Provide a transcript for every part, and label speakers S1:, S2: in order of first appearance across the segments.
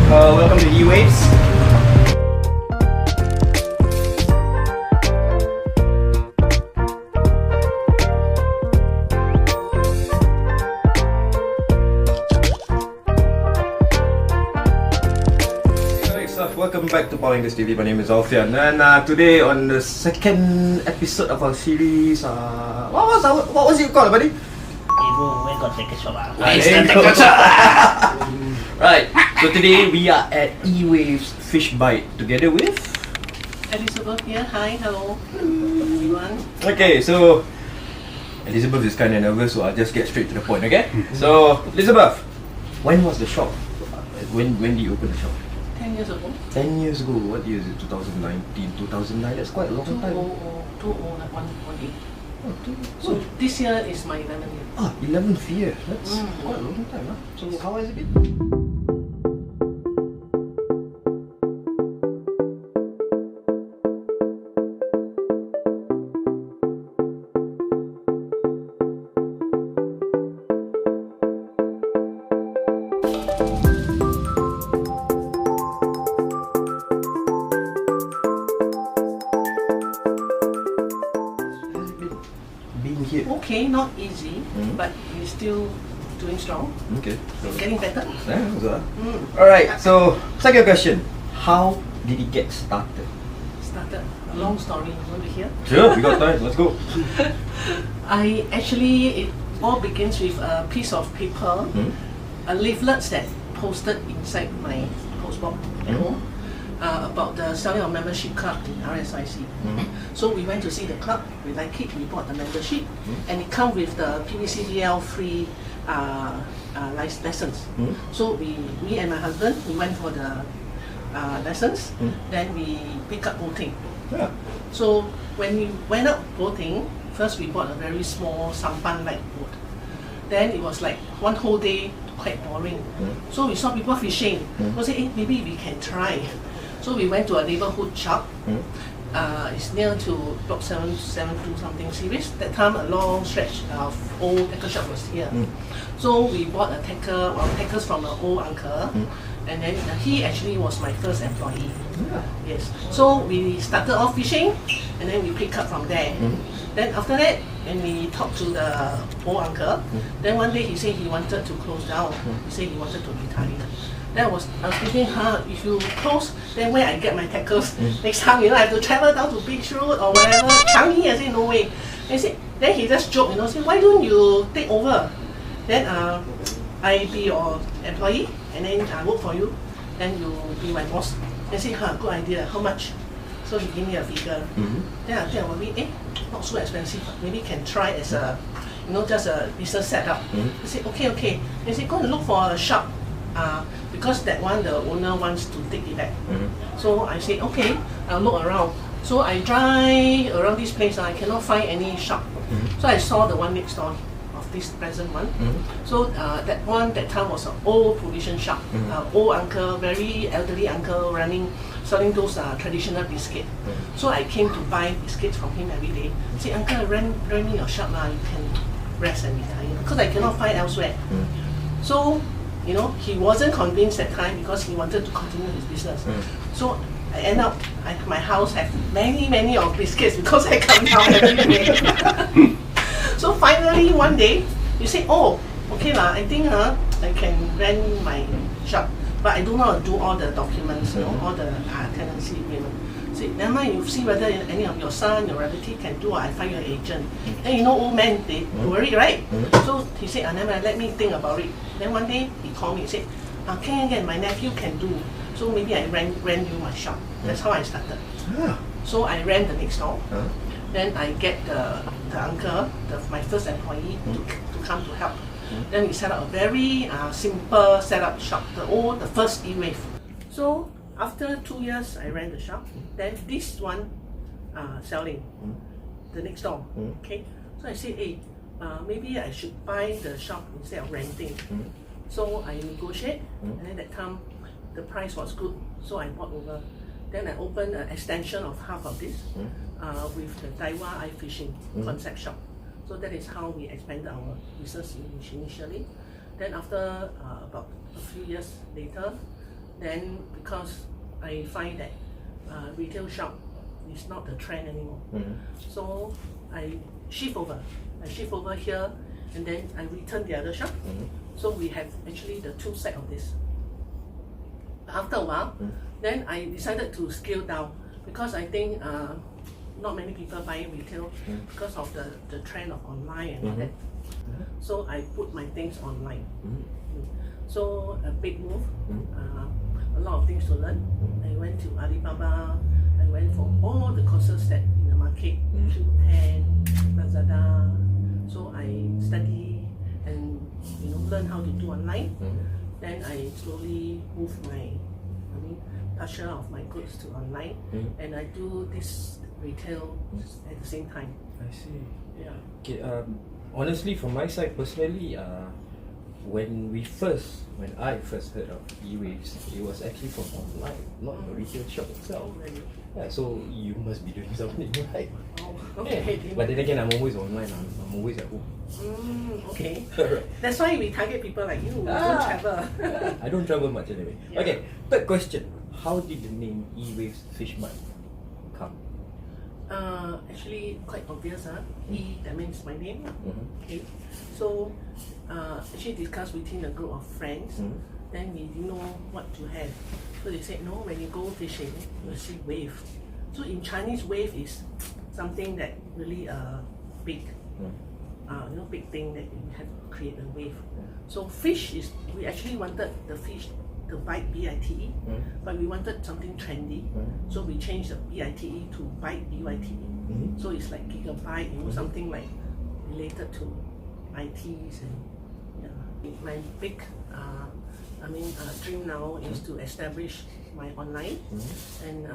S1: Welcome to E-Waves. Welcome back to Power English TV. My name is Alfian, and today on the second episode of our series, what was it called, buddy?
S2: Where got take a shot?
S1: Right. So today we are at E-Waves Fish Bite together with
S3: Elizabeth here. Hi, hello, everyone.
S1: Okay, so Elizabeth is kind of nervous, so I'll just get straight to the point. Okay. So Elizabeth, when was the shop? When did you open the shop?
S3: 10 years ago.
S1: 10 years ago. What year is it? 2019, 2009. That's quite a long time.
S3: 2018. So this year is my 11th year.
S1: 11th year. That's quite a long time. So how has it been? Here.
S3: Okay, not easy, but we're still doing strong.
S1: Okay. So
S3: Getting better.
S1: Alright, so second question. How did it get started?
S3: Started. A long story. You want to hear?
S1: Sure, we got time. Let's go.
S3: It all begins with a piece of paper, a leaflet that posted inside my postbox at home. About the selling of membership club in RSIC. So we went to see the club, we like it, we bought the membership, and it comes with the PVCDL free lessons. So me and my husband, we went for the lessons, then we pick up boating.
S1: Yeah.
S3: So when we went up boating, first we bought a very small sampan light boat. Then it was like one whole day quite boring. So we saw people fishing. So said, hey, maybe we can try. So we went to a neighborhood shop. It's near to Block 772 something series. That time a long stretch of old tackle shop was here. So we bought a tackles from an old uncle. And then he actually was my first employee. Yes. So we started off fishing and then we pick up from there. Then after that, when we talked to the old uncle, then one day he said he wanted to close down. He said he wanted to retire. Then I was thinking, if you close, then where I get my tackles? Next time, I have to travel down to Beach Road or whatever. Changi, I said, no way. Then he just joked, say, why don't you take over? Then I be your employee, and then I work for you, then you be my boss. I said, good idea, how much? So he gave me a figure. Then I think I will be, not so expensive, maybe can try as a, just a business setup. I said, okay. He said, go and look for a shop. Because that one, the owner wants to take it back. So I said, okay, I'll look around. So I drive around this place, I cannot find any shop. So I saw the one next door of this present one. So that time was an old provision shop. Old uncle, very elderly uncle selling those traditional biscuits. So I came to buy biscuits from him every day. Say, uncle, rent me your shop, you can rest and retire. Because I cannot find elsewhere. So he wasn't convinced that time because he wanted to continue his business. So I end up, my house have many of biscuits because I come down every day. So finally one day, you say, okay I think I can rent my shop, but I don't know how to do all the documents, all the tenancy agreement. Say, never mind, you see whether any of your son, your relative can do, or I find your agent. Then old men, they worry, right? So he said, never mind, let me think about it. Then one day he called me and said, can my nephew can do. So maybe I rent you my shop. That's how I started. So I rent the next door. Then I get the uncle, my first employee, to come to help. Then we set up a very simple setup shop, the first E-Wave. So after 2 years, I ran the shop. Then this one selling, the next door. Okay, so I said, hey, maybe I should buy the shop instead of renting. So I negotiate, and then that time the price was good, so I bought over. Then I opened an extension of half of this with the Daiwa Eye Fishing concept shop. So that is how we expanded our business initially. Then after about a few years later, Then because I find that retail shop is not the trend anymore, so I shift over. I shift over here, and then I return the other shop. So we have actually the two set of this. After a while, then I decided to scale down because I think not many people buying retail because of the trend of online and all that. So I put my things online. So a big move, a lot of things to learn. I went to Alibaba. I went for all the courses that in the market, Q10, Lazada. So I study and learn how to do online. Then I slowly move partial of my goods to online, and I do this retail at the same time.
S1: I see.
S3: Yeah.
S1: Okay. Honestly, from my side personally, when I first heard of e-waves, it was actually from online, not the retail shop itself.
S3: Really?
S1: Yeah, so you must be doing something right.
S3: Oh, okay.
S1: Yeah. But then again, I'm always online. I'm always at home.
S3: Okay. That's why we target people like you. Don't travel.
S1: I don't travel much anyway.
S3: Yeah.
S1: Okay. Third question: how did the name e-waves fish bite come?
S3: Actually quite obvious, E, that means my name. Okay. So actually discussed within a group of friends. Then we didn't know what to have. So they said, no, when you go fishing, you see wave. So in Chinese, wave is something that really big, big thing that you have to create a wave. So fish is, we actually wanted the fish to bite B-I-T-E, but we wanted something trendy. So we changed the B-I-T-E to bite B-Y-T-E. So it's like gigabyte, something like related to ITs and my big dream now is to establish my online. And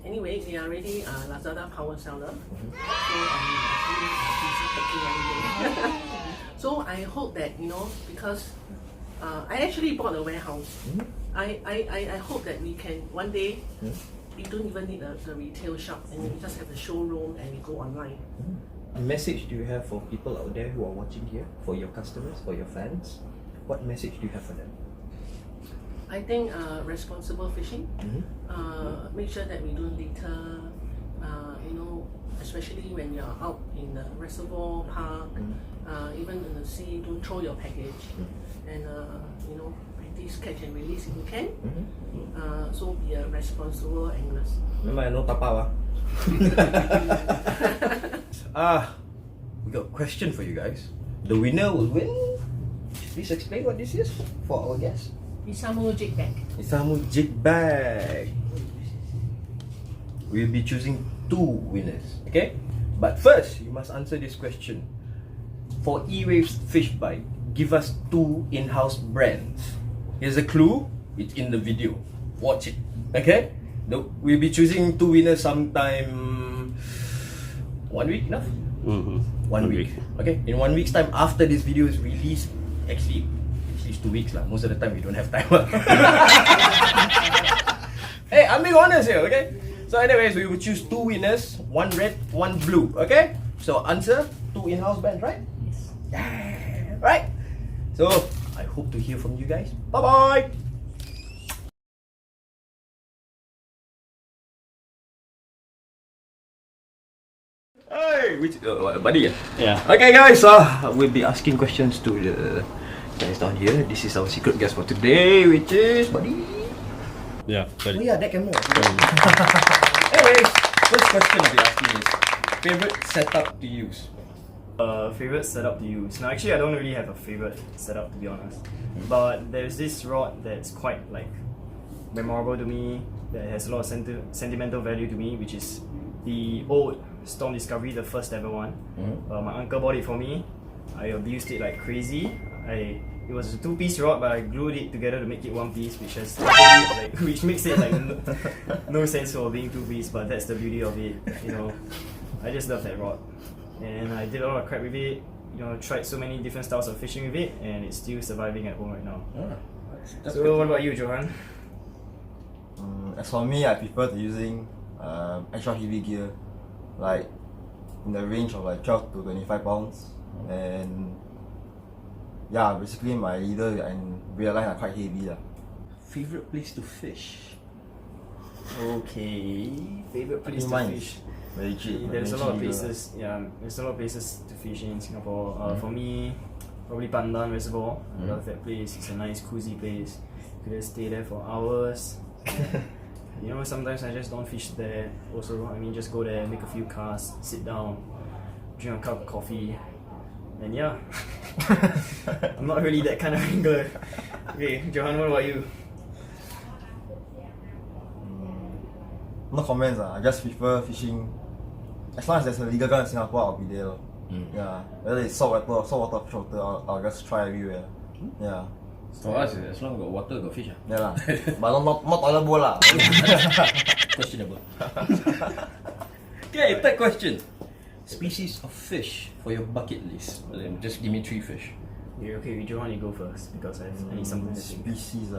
S3: anyway, they are already Lazada power seller. So I'm actually busy packing everything. So I hope that because I actually bought a warehouse. I hope that we can one day. We don't even need the retail shop, and we just have the showroom, and we go online.
S1: A message do you have for people out there who are watching here, for your customers, for your fans? What message do you have for them?
S3: I think responsible fishing. Make sure that we don't litter. Especially when you're out in the reservoir park, even in the sea, don't throw your package. And practice catch and release if you can. So be a responsible angler.
S1: Remember, no tapao. We got a question for you guys. The winner will win. Please explain what this is for our guests.
S3: Isamu jig bag.
S1: Isamu jig bag. We'll be choosing 2 winners. Okay? But first, you must answer this question. For e-waves fish bite, give us 2 in-house brands. Here's a clue. It's in the video. Watch it. Okay? We'll be choosing 2 winners sometime 1 week enough? 1 week. Okay? In 1 week's time after this video is released, actually it's 2 weeks lah. Most of the time we don't have time. Hey, I'm being honest here, okay? So anyways, we will choose 2 winners, 1 red, 1 blue, okay? So answer 2 in-house brands, right?
S3: Yes.
S1: Yeah, right? So I hope to hear from you guys. Bye-bye! Hey, buddy?
S2: Yeah.
S1: Okay guys, we'll be asking questions to the guys down here. This is our secret guest for today, which is buddy.
S4: Yeah,
S1: Oh
S4: sorry.
S1: yeah, that can move. Anyways, first question I'll be asking is favorite setup to use.
S4: Favorite setup to use. Now, actually, I don't really have a favorite setup to be honest. But there's this rod that's quite memorable to me. That has a lot of sentimental value to me, which is the old Storm Discovery, the first ever one. My uncle bought it for me. I abused it like crazy. It was a 2-piece rod, but I glued it together to make it 1 piece, which which makes it no sense for being 2-piece. But that's the beauty of it. I just love that rod, and I did a lot of crap with it. Tried so many different styles of fishing with it, and it's still surviving at home right now.
S1: That's
S4: So what about you, Johan?
S5: As for me, I prefer to using extra heavy gear, like in the range of 12 to 25 pounds, and yeah, basically my leader and rear line are quite heavy.
S1: Favorite place to fish?
S4: Okay, favorite place to
S5: Mine
S4: fish.
S5: very cheap.
S4: There's a lot of places. Yeah, there's a lot of places to fish in Singapore. For me, probably Pandan Reservoir. I love that place. It's a nice, cozy place. You could just stay there for hours. You know, sometimes I just don't fish there. Also, I mean, just go there, make a few casts, sit down, drink a cup of coffee, and yeah. I'm not really that kind of angler. Okay, Johan, what about you?
S5: No comments. I just prefer fishing. As long as there's a legal gun in Singapore, I'll be there. Yeah. Whether it's saltwater or saltwater fish water, I'll just try everywhere. Yeah.
S1: For us, as long as got water, got fish.
S5: Yeah lah. But not toilet bowl lah.
S1: Questionable. Okay, third question. Species of fish for your bucket list. Well, then just give me 3 fish.
S4: Yeah, okay, Johan, you go first because I need something to think.
S5: Species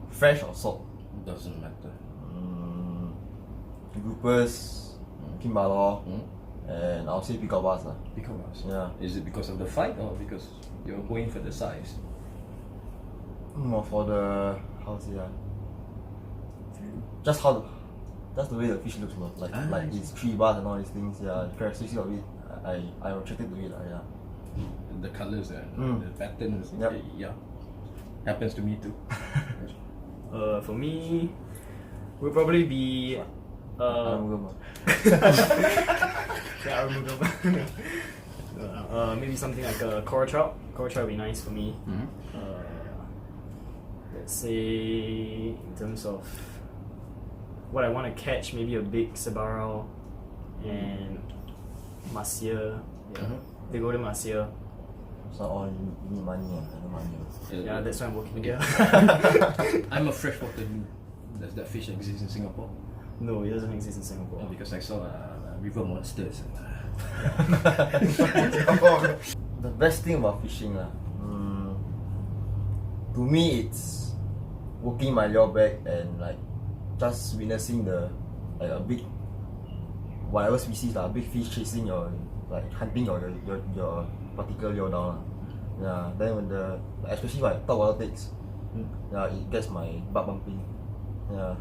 S5: fresh or salt?
S1: Doesn't matter.
S5: Groupers, Kimbalo, and I'll say peacock bass lah.
S1: Peacock bass.
S5: Yeah.
S1: Is it because of the fight or because you're going for the size?
S5: More for the just that's the way the fish looks like like its tree bars and all these things. Yeah, the characteristics of it, I'm attracted to it. Yeah.
S1: The colors and the patterns.
S5: Yep.
S1: Yeah. Happens to me too.
S4: For me, would probably be maybe something like a coral trout. Coral trout would be nice for me. Let's say in terms of what I want to catch, maybe a big Sabarao and Masia. Yeah, they go to Masia.
S5: So all you need money and no money.
S4: Yeah, that's why I'm working here.
S1: I'm a freshwater blue. Does that fish exist in Singapore?
S4: No, it doesn't exist in Singapore.
S1: Oh, because I saw river monsters.
S5: The best thing about fishing to me it's working my lure bag and like just witnessing the like a big whatever species big fish chasing your like hunting your particular lure down. Yeah. Then when especially when top water takes, yeah, it gets my butt bumping. Yeah.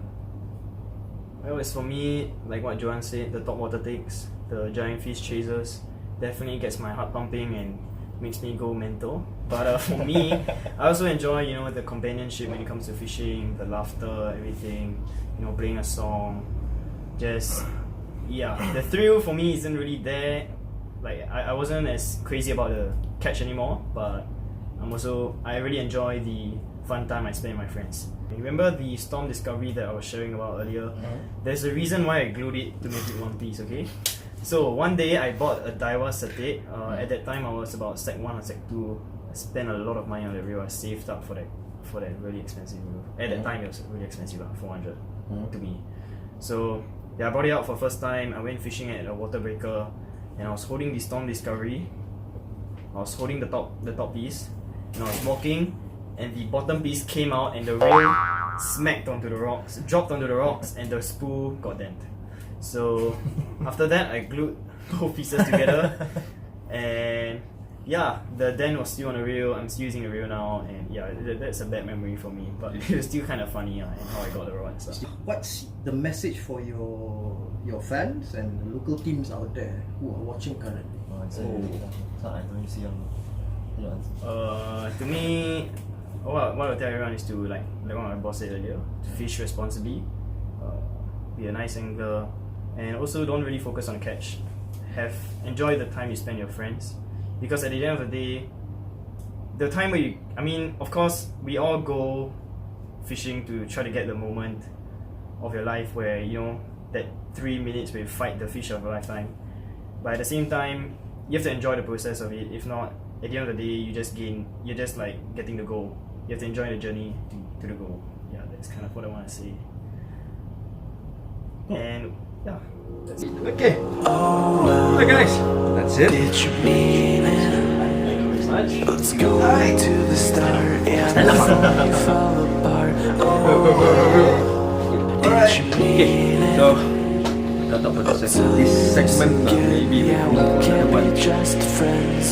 S4: Well, it's for me, like what Johan said, the top water takes, the giant fish chasers, definitely gets my heart pumping and makes me go mental. But for me, I also enjoy, the companionship when it comes to fishing, the laughter, everything, playing a song. Just, the thrill for me isn't really there. Like, I wasn't as crazy about the catch anymore, but I really enjoy the fun time I spend with my friends. Remember the Storm Discovery that I was sharing about earlier? There's a reason why I glued it to make it one piece, okay? So one day I bought a Daiwa Satate. At that time I was about Sec 1 or Sec 2. I spent a lot of money on the reel. I saved up for that really expensive reel. At that time it was really expensive, 400 to me. So I brought it out for the first time. I went fishing at a water breaker and I was holding the Storm Discovery. I was holding the top piece and I was walking, and the bottom piece came out and the reel smacked onto the rocks, dropped onto the rocks, and the spool got dent. So after that I glued both pieces together and the dent was still on the reel. I'm still using the reel now, and that's a bad memory for me, but it was still kind of funny and how I got the rod and stuff.
S6: What's the message for your fans and the local teams out there who are watching currently?
S5: I don't see
S4: To me, what I tell everyone is to like what my boss said earlier, to fish responsibly, be a nice angler, and also don't really focus on catch. Enjoy the time you spend with your friends, because at the end of the day, the time where of course we all go fishing to try to get the moment of your life where that 3 minutes where you fight the fish of a lifetime. But at the same time, you have to enjoy the process of it. If not, at the end of the day, you're just like getting the goal. You have to enjoy the journey to the goal. Yeah, that's kind of what I want to say. And that's it.
S1: Okay. Alright guys, that's it.
S7: Let's go back to the start. Yeah, fall apart.
S1: Okay, so cut off for this segment. Maybe
S7: yeah, we can't be just friends.